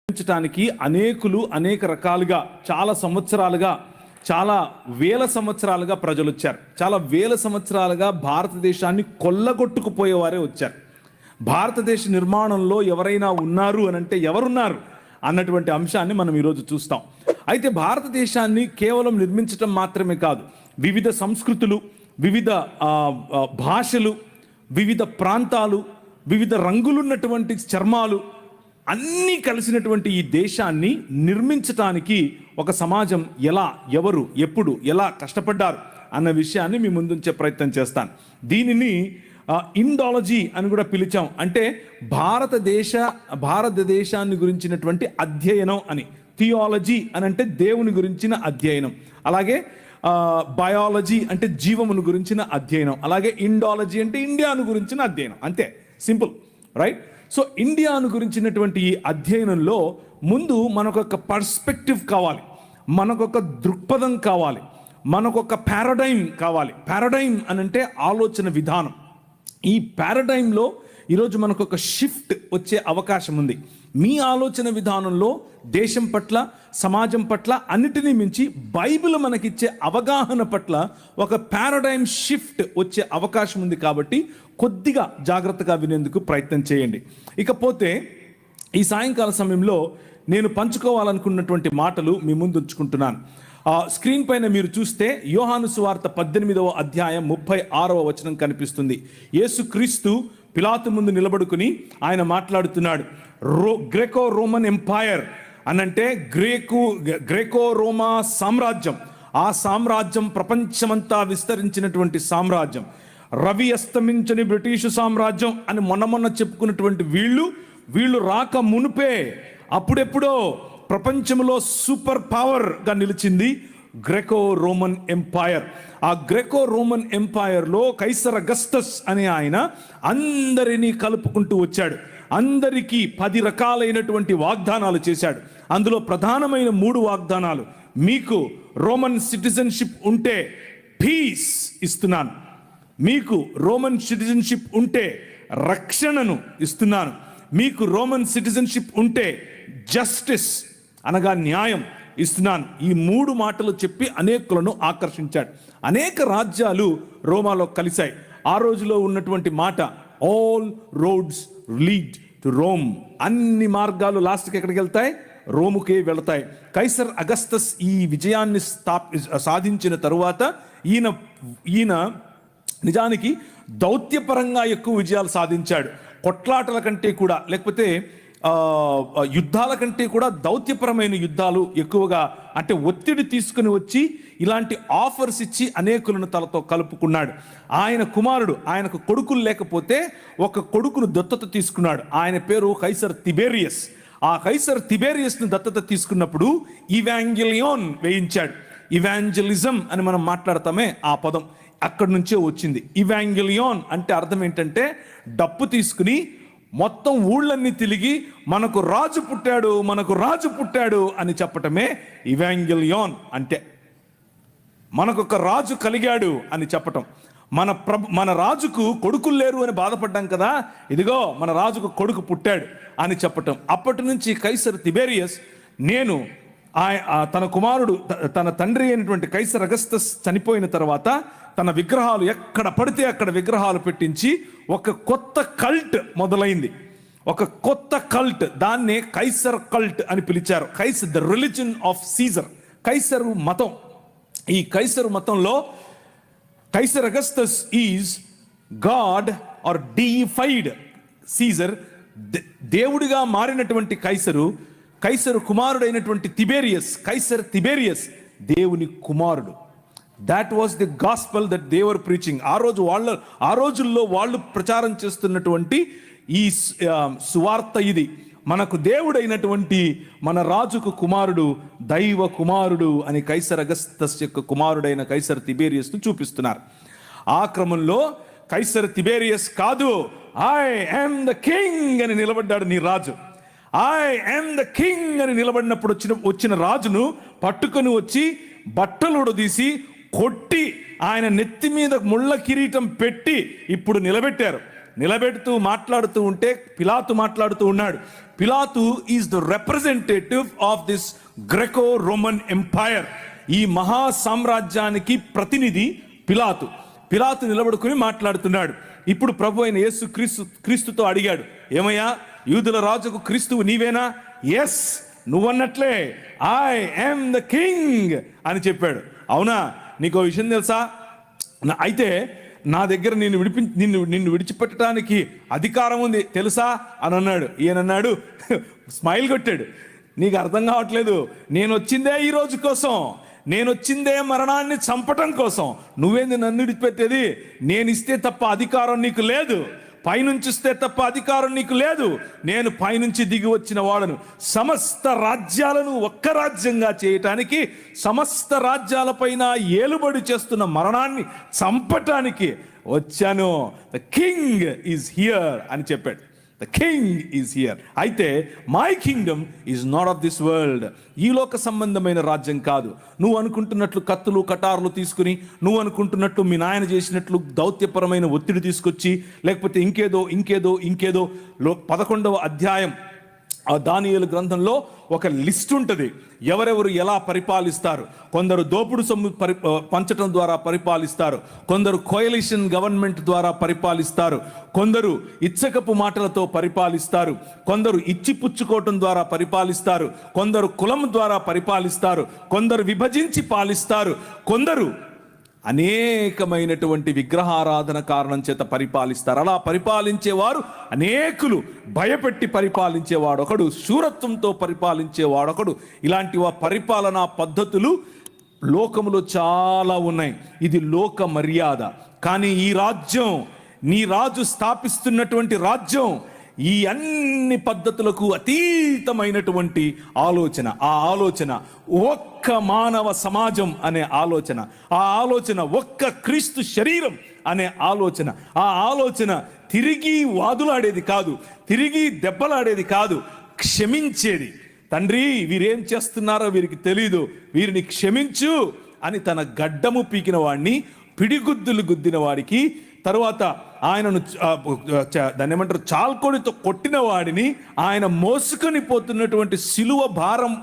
నిర్మించడానికి అనేక రకాలుగా చాలా సంవత్సరాలుగా, చాలా వేల సంవత్సరాలుగా ప్రజలు వచ్చారు. చాలా వేల సంవత్సరాలుగా భారతదేశాన్ని కొల్లగొట్టుకుపోయేవారే వచ్చారు. భారతదేశ నిర్మాణంలో ఎవరైనా ఉన్నారు అని అంటే ఎవరున్నారు అన్నటువంటి అంశాన్ని మనం ఈరోజు చూస్తాం. అయితే భారతదేశాన్ని కేవలం నిర్మించటం మాత్రమే కాదు, వివిధ సంస్కృతులు, వివిధ భాషలు, వివిధ ప్రాంతాలు, వివిధ రంగులున్నటువంటి చర్మాలు అన్నీ కలిసినటువంటి ఈ దేశాన్ని నిర్మించటానికి ఒక సమాజం ఎలా, ఎవరు, ఎప్పుడు, ఎలా కష్టపడ్డారు అన్న విషయాన్ని మీ ముందుంచే ప్రయత్నం చేస్తాను. దీనిని ఇండాలజీ అని కూడా పిలిచాం. అంటే భారతదేశాన్ని గురించినటువంటి అధ్యయనం అని. థియాలజీ అని అంటే దేవుని గురించిన అధ్యయనం, అలాగే బయాలజీ అంటే జీవమును గురించిన అధ్యయనం, అలాగే ఇండాలజీ అంటే ఇండియాను గురించిన అధ్యయనం. అంతే, సింపుల్, రైట్? సో ఇండియాను గురించినటువంటి ఈ అధ్యయనంలో ముందు మనకొక పర్స్పెక్టివ్ కావాలి, మనకొక దృక్పథం కావాలి, మనకొక పారాడైమ్ కావాలి. పారాడైమ్ అని అంటే ఆలోచన విధానం. ఈ పారాడైమ్లో ఈరోజు మనకు ఒక షిఫ్ట్ వచ్చే అవకాశం ఉంది. మీ ఆలోచన విధానంలో దేశం పట్ల, సమాజం పట్ల, అన్నిటినీ మించి బైబిల్ మనకిచ్చే అవగాహన పట్ల ఒక పారాడైమ్ షిఫ్ట్ వచ్చే అవకాశం ఉంది. కాబట్టి కొద్దిగా జాగ్రత్తగా వినేందుకు ప్రయత్నం చేయండి. ఇకపోతే ఈ సాయంకాల సమయంలో నేను పంచుకోవాలనుకున్నటువంటి మాటలు మీ ముందు ఉంచుకుంటున్నాను. స్క్రీన్ పైన మీరు చూస్తే యోహాను సువార్త 18వ అధ్యాయం 36వ వచనం కనిపిస్తుంది. యేసుక్రీస్తు పిలాతు ముందు నిలబడుకుని ఆయన మాట్లాడుతున్నాడు. గ్రేకో రోమన్ ఎంపైర్ అనంటే గ్రేకో రోమా సామ్రాజ్యం. ఆ సామ్రాజ్యం ప్రపంచమంతా విస్తరించినటువంటి సామ్రాజ్యం. రవి అస్తమించని బ్రిటిషు సామ్రాజ్యం అని మొన్న చెప్పుకున్నటువంటి వీళ్ళు రాక మునుపే అప్పుడెప్పుడో ప్రపంచంలో సూపర్ పవర్గా నిలిచింది గ్రెకో రోమన్ ఎంపైర్. ఆ గ్రెకో రోమన్ ఎంపైర్లో కైసర్ అగస్టస్ అనే ఆయన అందరినీ కలుపుకుంటూ వచ్చాడు. అందరికీ 10 రకాలైనటువంటి వాగ్దానాలు చేశాడు. అందులో ప్రధానమైన 3 వాగ్దానాలు: మీకు రోమన్ సిటిజన్షిప్ ఉంటే పీస్ ఇస్తున్నాను, మీకు రోమన్ సిటిజన్షిప్ ఉంటే రక్షణను ఇస్తున్నాను, మీకు రోమన్ సిటిజన్షిప్ ఉంటే జస్టిస్ అనగా న్యాయం ఇస్తున్నాను. ఈ 3 మాటలు చెప్పి అనేకులను ఆకర్షించాడు. అనేక రాజ్యాలు రోమాలో కలిశాయి. ఆ రోజులో ఉన్నటువంటి మాట all roads lead to Rome. అన్ని మార్గాలు లాస్ట్కి ఎక్కడికి వెళ్తాయి? రోముకే వెళతాయి. కైసర్ అగస్టస్ ఈ విజయాన్ని సాధించిన తరువాత ఈయన నిజానికి దౌత్యపరంగా ఎక్కువ విజయాలు సాధించాడు. కొట్లాటల కంటే కూడా, లేకపోతే యుద్ధాల కంటే కూడా దౌత్యపరమైన యుద్ధాలు ఎక్కువగా, అంటే ఒత్తిడి తీసుకుని వచ్చి ఇలాంటి ఆఫర్స్ ఇచ్చి అనేకులను తలతో కలుపుకున్నాడు. ఆయన కుమారుడు, ఆయనకు కొడుకులు లేకపోతే ఒక కొడుకును దత్తత తీసుకున్నాడు. ఆయన పేరు కైసర్ తిబేరియస్. ఆ కైసర్ తిబేరియస్ను దత్తత తీసుకున్నప్పుడు ఇవాంజెలియోన్ వేయించాడు. ఇవాంజలిజం అని మనం మాట్లాడతామే, ఆ పదం అక్కడి నుంచే వచ్చింది. ఇవాంజెలియోన్ అంటే అర్థం ఏంటంటే డప్పు తీసుకుని మొత్తం ఊళ్ళన్నీ తిరిగి మనకు రాజు పుట్టాడు, మనకు రాజు పుట్టాడు అని చెప్పటమే ఇవాంజెలియోన్ అంటే. మనకొక రాజు కలిగాడు అని చెప్పటం. మన రాజుకు కొడుకులు లేరు అని బాధపడ్డాం కదా, ఇదిగో మన రాజుకు కొడుకు పుట్టాడు అని చెప్పటం. అప్పటి నుంచి కైసర్ తిబేరియస్ తన కుమారుడు, తన తండ్రి అయినటువంటి కైసర్ అగస్టస్ చనిపోయిన తర్వాత తన విగ్రహాలు ఎక్కడ పడితే అక్కడ విగ్రహాలు పెట్టించి ఒక కొత్త కల్ట్ మొదలైంది. ఒక కొత్త కల్ట్, దాన్నే కైసర్ కల్ట్ అని పిలిచారు. Kaiser, the religion of Caesar, కైసరు మతం. ఈ కైసరు మతంలో Kaiser Augustus is god or deified Caesar. దేవుడిగా మారినటువంటి కైసరు కుమారుడైనటువంటి తిబేరియస్, కైసర్ తిబేరియస్ దేవుని కుమారుడు. That was the gospel that they were preaching. ఆ రోజుల్లో వాళ్ళు ప్రచారం చేస్తున్నటువంటి ఈ సువార్త ఇది. మనకు దేవుడైనటువంటి మన రాజుకు కుమారుడు దైవ కుమారుడు అని కైసర్ అగస్టస్ యొక్క కుమారుడైన కైసర్ తిబేరియస్ను చూపిస్తున్నారు. ఆ క్రమంలో కైసర్ తిబేరియస్ కాదు, ఐ యామ్ ద కింగ్ అని నిలబడ్డాడు నీ రాజు. ఐ యామ్ ద కింగ్ అని నిలబడినప్పుడు వచ్చిన రాజును పట్టుకొని వచ్చి బట్టలు ఉడదీసి కొట్టి ఆయన నెత్తి మీద ముళ్ళ కిరీటం పెట్టి ఇప్పుడు నిలబెట్టారు. నిలబెడుతూ మాట్లాడుతూ ఉంటే పిలాతు మాట్లాడుతూ ఉన్నాడు. పిలాతు is the representative of this Graeco Roman empire. ఈ మహా సామ్రాజ్యానికి ప్రతినిధి పిలాతు. పిలాతు నిలబడుకుని మాట్లాడుతున్నాడు. ఇప్పుడు ప్రభు అయిన యేసు క్రీస్తుతో అడిగాడు, ఏమయ్యా, యూదుల రాజుకు క్రీస్తువు నీవేనా? ఎస్, నువ్వన్నట్లే, ఐ యామ్ ద కింగ్ అని చెప్పాడు. అవునా? నీకు విషయం తెలుసా? అయితే నా దగ్గర నిన్ను విడిచిపెట్టడానికి అధికారం ఉంది తెలుసా అని అన్నాడు. ఈయనన్నాడు, స్మైల్ కొట్టాడు, నీకు అర్థం కావట్లేదు, నేను వచ్చిందే ఈ రోజు కోసం, నేను వచ్చిందే మరణాన్ని చంపటం కోసం. నువ్వేంది నన్ను విడిచిపెట్టేది? నేను ఇస్తే తప్ప అధికారం నీకు లేదు, పైనుంచి ఇస్తే తప్ప అధికారం నీకు లేదు. నేను పైనుంచి దిగి వచ్చిన వాడను. సమస్త రాజ్యాలను ఒక్క రాజ్యంగా చేయటానికి, సమస్త రాజ్యాలపైన ఏలుబడి చేస్తున్న మరణాన్ని చంపటానికి వచ్చాను. ద కింగ్ ఈజ్ హియర్ అని చెప్పాడు. The king is here. అయితే my kingdom is not of this world. ఈ లోక సంబంధమైన రాజ్యం కాదు. నువ్వు అనుకుంటున్నట్లు కత్తులు కటార్లు తీసుకుని, నువ్వు అనుకుంటున్నట్లు మీ నాయన చేసినట్లు దౌత్యపరమైన ఒత్తిడి తీసుకొచ్చి, లేకపోతే ఇంకేదో 11వ అధ్యాయం ఆ దానియేలు గ్రంథంలో ఒక లిస్ట్ ఉంటుంది, ఎవరెవరు ఎలా పరిపాలిస్తారు. కొందరు దోపుడు సొమ్ము పంచటం ద్వారా పరిపాలిస్తారు, కొందరు కోయలిషన్ గవర్నమెంట్ ద్వారా పరిపాలిస్తారు, కొందరు ఇచ్చకపు మాటలతో పరిపాలిస్తారు, కొందరు ఇచ్చిపుచ్చుకోవటం ద్వారా పరిపాలిస్తారు, కొందరు కులం ద్వారా పరిపాలిస్తారు, కొందరు విభజించి పాలిస్తారు, కొందరు అనేకమైనటువంటి విగ్రహారాధన కారణం చేత పరిపాలిస్తారు. అలా పరిపాలించేవారు అనేకులు. భయపెట్టి పరిపాలించేవాడు ఒకడు, శూరత్వంతో పరిపాలించేవాడొకడు. ఇలాంటి పరిపాలనా పద్ధతులు లోకములో చాలా ఉన్నాయి. ఇది లోక మర్యాద. కానీ ఈ రాజ్యం, నీ రాజు స్థాపిస్తున్నటువంటి రాజ్యం, ఈ అన్ని పద్ధతులకు అతీతమైనటువంటి ఆలోచన. ఆ ఆలోచన ఒక్క మానవ సమాజం అనే ఆలోచన, ఆ ఆలోచన ఒక్క క్రీస్తు శరీరం అనే ఆలోచన. ఆ ఆలోచన తిరిగి వాదులాడేది కాదు, తిరిగి దెబ్బలాడేది కాదు, క్షమించేది. తండ్రి, వీరేం చేస్తున్నారో వీరికి తెలీదు, వీరిని క్షమించు అని తన గడ్డము పీకిన వాడిని, పిడిగుద్దులు గుద్దిన వాడికి, తరువాత ఆయనను దాన్ని ఏమంటారు, చాల్కోడితో కొట్టిన వాడిని, ఆయన మోసుకొని పోతున్నటువంటి సిలువ భారం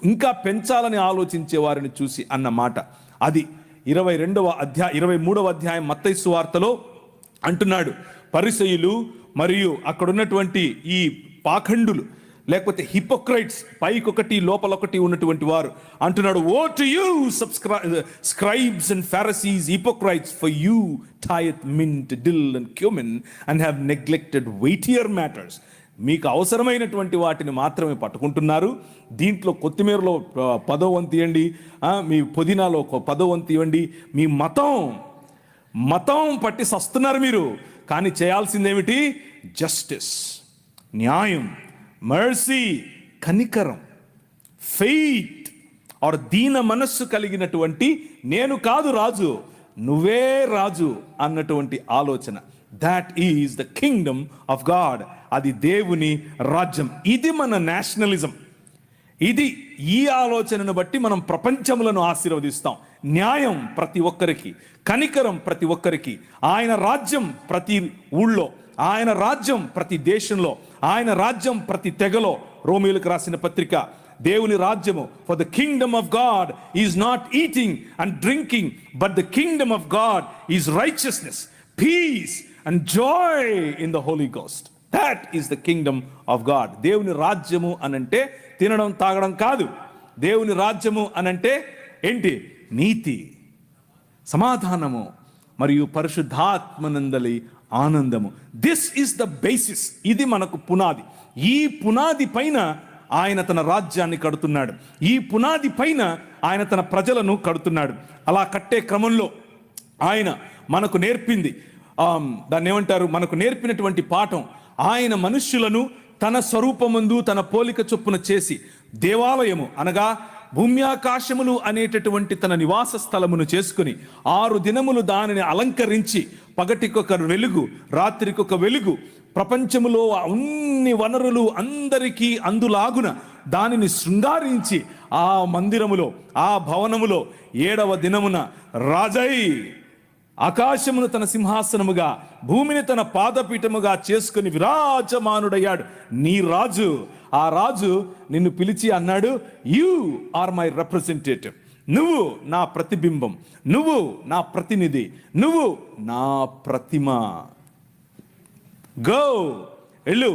ఇంకా పెంచాలని ఆలోచించే వారిని చూసి అన్న మాట. అది 23వ అధ్యాయం మత్తయి సువార్తలో అంటున్నాడు. పరిసయ్యులు మరియు అక్కడ ఉన్నటువంటి ఈ పాఖండులు, లేకపోతే హిపోక్రైట్స్, పైకొకటి లోపలొకటి ఉన్నటువంటి వారు అంటున్నాడు, woe to you scribes and Pharisees, hypocrites, for you tithe mint, dill and cumin and have neglected weightier matters. మీకు అవసరమైనటువంటి వాటిని మాత్రమే పట్టుకుంటున్నారు. దీంట్లో కొత్తిమీరలో 10వ వంతు ఇవ్వండి, మీ పుదీనాలో 10వ వంతు ఇవ్వండి. మీ మతం పట్టి సస్తున్నారు మీరు. కానీ చేయాల్సిందేమిటి? జస్టిస్, న్యాయం, మర్సీ, కనికరం, ఫెయిత్ ఆర్ దీన మనస్సు కలిగినటువంటి, నేను కాదు రాజు, నువ్వే రాజు అన్నటువంటి ఆలోచన. That is the kingdom of God. అది దేవుని రాజ్యం. ఇది మన నేషనలిజం. ఈ ఆలోచనను బట్టి మనం ప్రపంచములను ఆశీర్వదిస్తాం. న్యాయం ప్రతి ఒక్కరికి, కనికరం ప్రతి ఒక్కరికి, ఆయన రాజ్యం ప్రతి ఊళ్ళో, ఆయన రాజ్యం ప్రతి దేశంలో, ఆయన రాజ్యం ప్రతి తెగలో. రోమీయులకు రాసిన పత్రిక, దేవుని రాజ్యము, for the kingdom of God is not eating and drinking, but the kingdom of God is righteousness, peace and joy in the holy ghost. That is the kingdom of God. దేవుని రాజ్యము అనంటే తినడం తాగడం కాదు. దేవుని రాజ్యము అనంటే ఏంటి? నీతి, సమాధానము మరియు పరిశుద్ధాత్మనందలి ఆనందము. This is the basis. ఇది మనకు పునాది. ఈ పునాది పైన ఆయన తన రాజ్యాన్ని కడుతున్నాడు. ఈ పునాది పైన ఆయన తన ప్రజలను కడుతున్నాడు. అలా కట్టే క్రమంలో ఆయన మనకు నేర్పింది, దాన్ని ఏమంటారు, మనకు నేర్పినటువంటి పాఠం, ఆయన మనుష్యులను తన స్వరూపమందు తన పోలిక చొప్పున చేసి దేవాలయము అనగా భూమ్యాకాశములు అనేటటువంటి తన నివాస స్థలమును చేసుకుని 6 దినములు దానిని అలంకరించి, పగటికొక వెలుగు, రాత్రికొక వెలుగు, ప్రపంచములో అన్ని వనరులు అందరికీ అందులాగున దానిని శృంగారించి ఆ మందిరములో, ఆ భవనములో 7వ దినమున రాజై ఆకాశమును తన సింహాసనముగా, భూమిని తన పాదపీఠముగా చేసుకుని విరాజమానుడయ్యాడు. నీ రాజు, ఆ రాజు నిన్ను పిలిచి అన్నాడు, యు ఆర్ మై రిప్రజెంటేటివ్. నువ్వు నా ప్రతిబింబం, నువ్వు నా ప్రతినిధి, నువ్వు నా ప్రతిమ. గో, వెళ్ళు,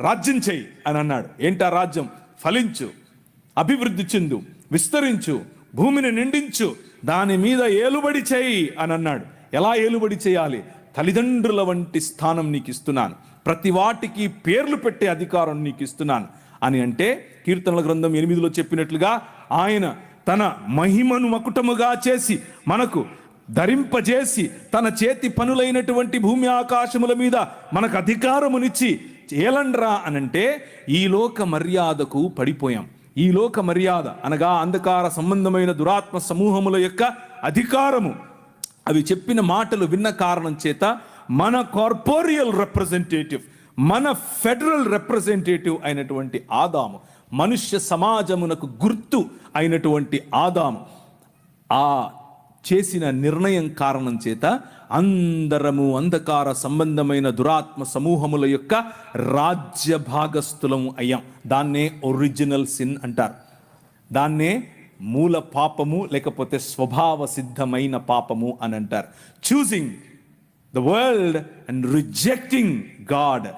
రాజ్యం చెయ్యి అని అన్నాడు. ఏంటా రాజ్యం? ఫలించు, అభివృద్ధి చెందు, విస్తరించు, భూమిని నిండించు, దాని మీద ఏలుబడి చేయి అని అన్నాడు. ఎలా ఏలుబడి చేయాలి? తల్లిదండ్రుల వంటి స్థానం నీకు ఇస్తున్నాను, ప్రతి వాటికి పేర్లు పెట్టే అధికారం నీకు ఇస్తున్నాను అని అంటే, కీర్తనల గ్రంథం 8లో చెప్పినట్లుగా ఆయన తన మహిమను మకుటముగా చేసి మనకు ధరింపజేసి తన చేతి పనులైనటువంటి భూమి ఆకాశముల మీద మనకు అధికారమునిచ్చి ఏలండ్రా అనంటే, ఈ లోక మర్యాదకు పడిపోయాం. ఈ లోక మర్యాద అనగా అంధకార సంబంధమైన దురాత్మ సమూహముల యొక్క అధికారము, అవి చెప్పిన మాటలు విన్న కారణం చేత మన కార్పోరియల్ రిప్రజెంటేటివ్, మన ఫెడరల్ రిప్రజెంటేటివ్ అయినటువంటి ఆదాము, మనుష్య సమాజమునకు గుర్తు అయినటువంటి ఆదాము ఆ చేసిన నిర్ణయం కారణం చేత అందరము అంధకార సంబంధమైన దురాత్మ సమూహముల యొక్క రాజ్య భాగస్థులము అయ్యాం. దాన్నే ఒరిజినల్ సిన్ అంటారు. దాన్నే మూల పాపము లేకపోతే స్వభావ సిద్ధమైన పాపము అని అంటారు. Choosing the world and rejecting God.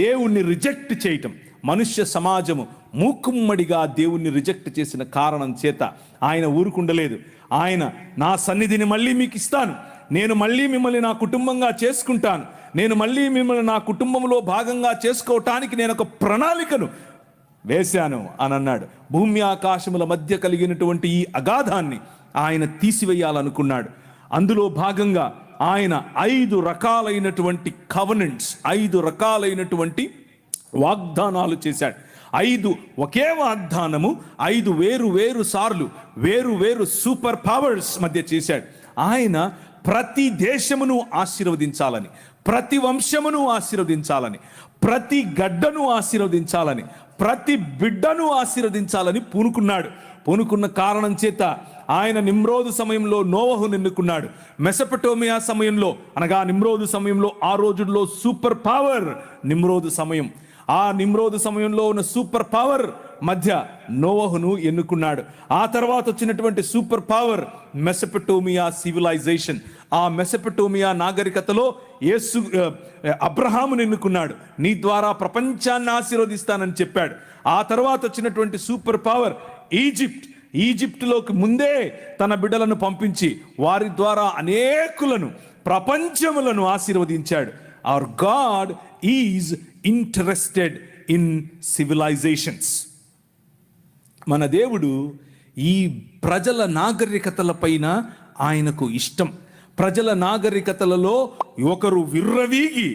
దేవుణ్ణి రిజెక్ట్ చేయటం. మనుష్య సమాజము మూకుమ్మడిగా దేవుణ్ణి రిజెక్ట్ చేసిన కారణం చేత ఆయన ఊరుకుండలేదు. ఆయన నా సన్నిధిని మళ్ళీ మీకు ఇస్తాను, నేను మళ్ళీ మిమ్మల్ని నా కుటుంబంగా చేసుకుంటాను, నేను మళ్ళీ మిమ్మల్ని నా కుటుంబంలో భాగంగా చేసుకోవటానికి నేను ఒక ప్రణాళికను వేశాను అని అన్నాడు. భూమి ఆకాశముల మధ్య కలిగినటువంటి ఈ అగాధాన్ని ఆయన తీసివేయాలనుకున్నాడు. అందులో భాగంగా ఆయన 5 రకాలైనటువంటి కవెనెంట్స్, 5 రకాలైనటువంటి వాగ్దానాలు చేశాడు. 5 ఒకే వాగ్దానము 5 వేరు వేరు సార్లు వేరు వేరు సూపర్ పవర్స్ మధ్య చేశాడు. ఆయన ప్రతి దేశమును ఆశీర్వదించాలని, ప్రతి వంశమును ఆశీర్వదించాలని, ప్రతి గడ్డను ఆశీర్వదించాలని, ప్రతి బిడ్డను ఆశీర్వదించాలని పూనుకున్న కారణం చేత ఆయన నిమ్రోదు సమయంలో నోవహును ఎన్నుకున్నాడు. మెసొపొటేమియా సమయంలో అనగా నిమ్రోదు సమయంలో, ఆ రోజుల్లో సూపర్ పవర్ నిమ్రోదు సమయం, ఆ నిమ్రోదు సమయంలో ఉన్న సూపర్ పవర్ మధ్య నోవహును ఎన్నుకున్నాడు. ఆ తర్వాత వచ్చినటువంటి సూపర్ పవర్ మెసొపొటేమియా సివిలైజేషన్. ఆ మెసొపొటేమియా నాగరికతలో అబ్రహామును ఎన్నుకున్నాడు. నీ ద్వారా ప్రపంచాన్ని ఆశీర్వదిస్తానని చెప్పాడు. ఆ తర్వాత వచ్చినటువంటి సూపర్ పవర్ ఈజిప్టులోకి ముందే తన బిడ్డలను పంపించి వారి ద్వారా అనేకులను, ప్రపంచములను ఆశీర్వదించాడు. Hour God is interested in civilisations. మన దేవుడు ఈ ప్రజల నాగరికతల పైన ఆయనకు ఇష్టం. ప్రజల నాగరికతలలో ఒకరు విర్రవీగి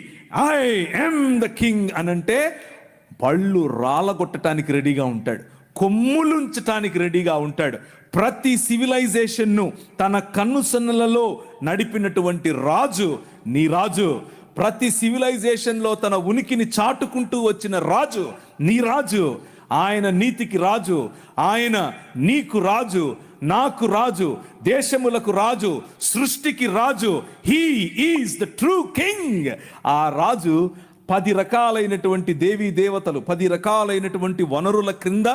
ఐ యామ్ ద కింగ్ అనంటే పళ్ళు రాలగొట్టడానికి రెడీగా ఉంటాడు, కొమ్ములుంచటానికి రెడీగా ఉంటాడు. ప్రతి సివిలైజేషన్ను తన కన్నుసన్నలలో నడిపినటువంటి రాజు నీ రాజు. ప్రతి సివిలైజేషన్లో తన ఉనికిని చాటుకుంటూ వచ్చిన రాజు నీ రాజు. ఆయన నీతికి రాజు, ఆయన నీకు రాజు, నాకు రాజు, దేశములకు రాజు, సృష్టికి రాజు. He is the true king. ఆ రాజు 10 రకాలైనటువంటి దేవీ దేవతలు, 10 రకాలైనటువంటి వనరుల క్రింద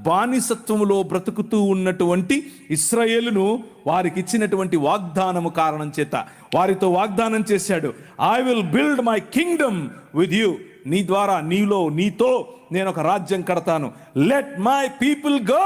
బానిసత్వములో బ్రతుకుతూ ఉన్నటువంటి ఇశ్రాయేలును వారికి ఇచ్చినటువంటి వాగ్దానము కారణం చేత వారితో వాగ్దానం చేశాడు, I will build my Kingdom with you. నీ ద్వారా, నీతో నేను ఒక రాజ్యం కడతాను. Let my people go.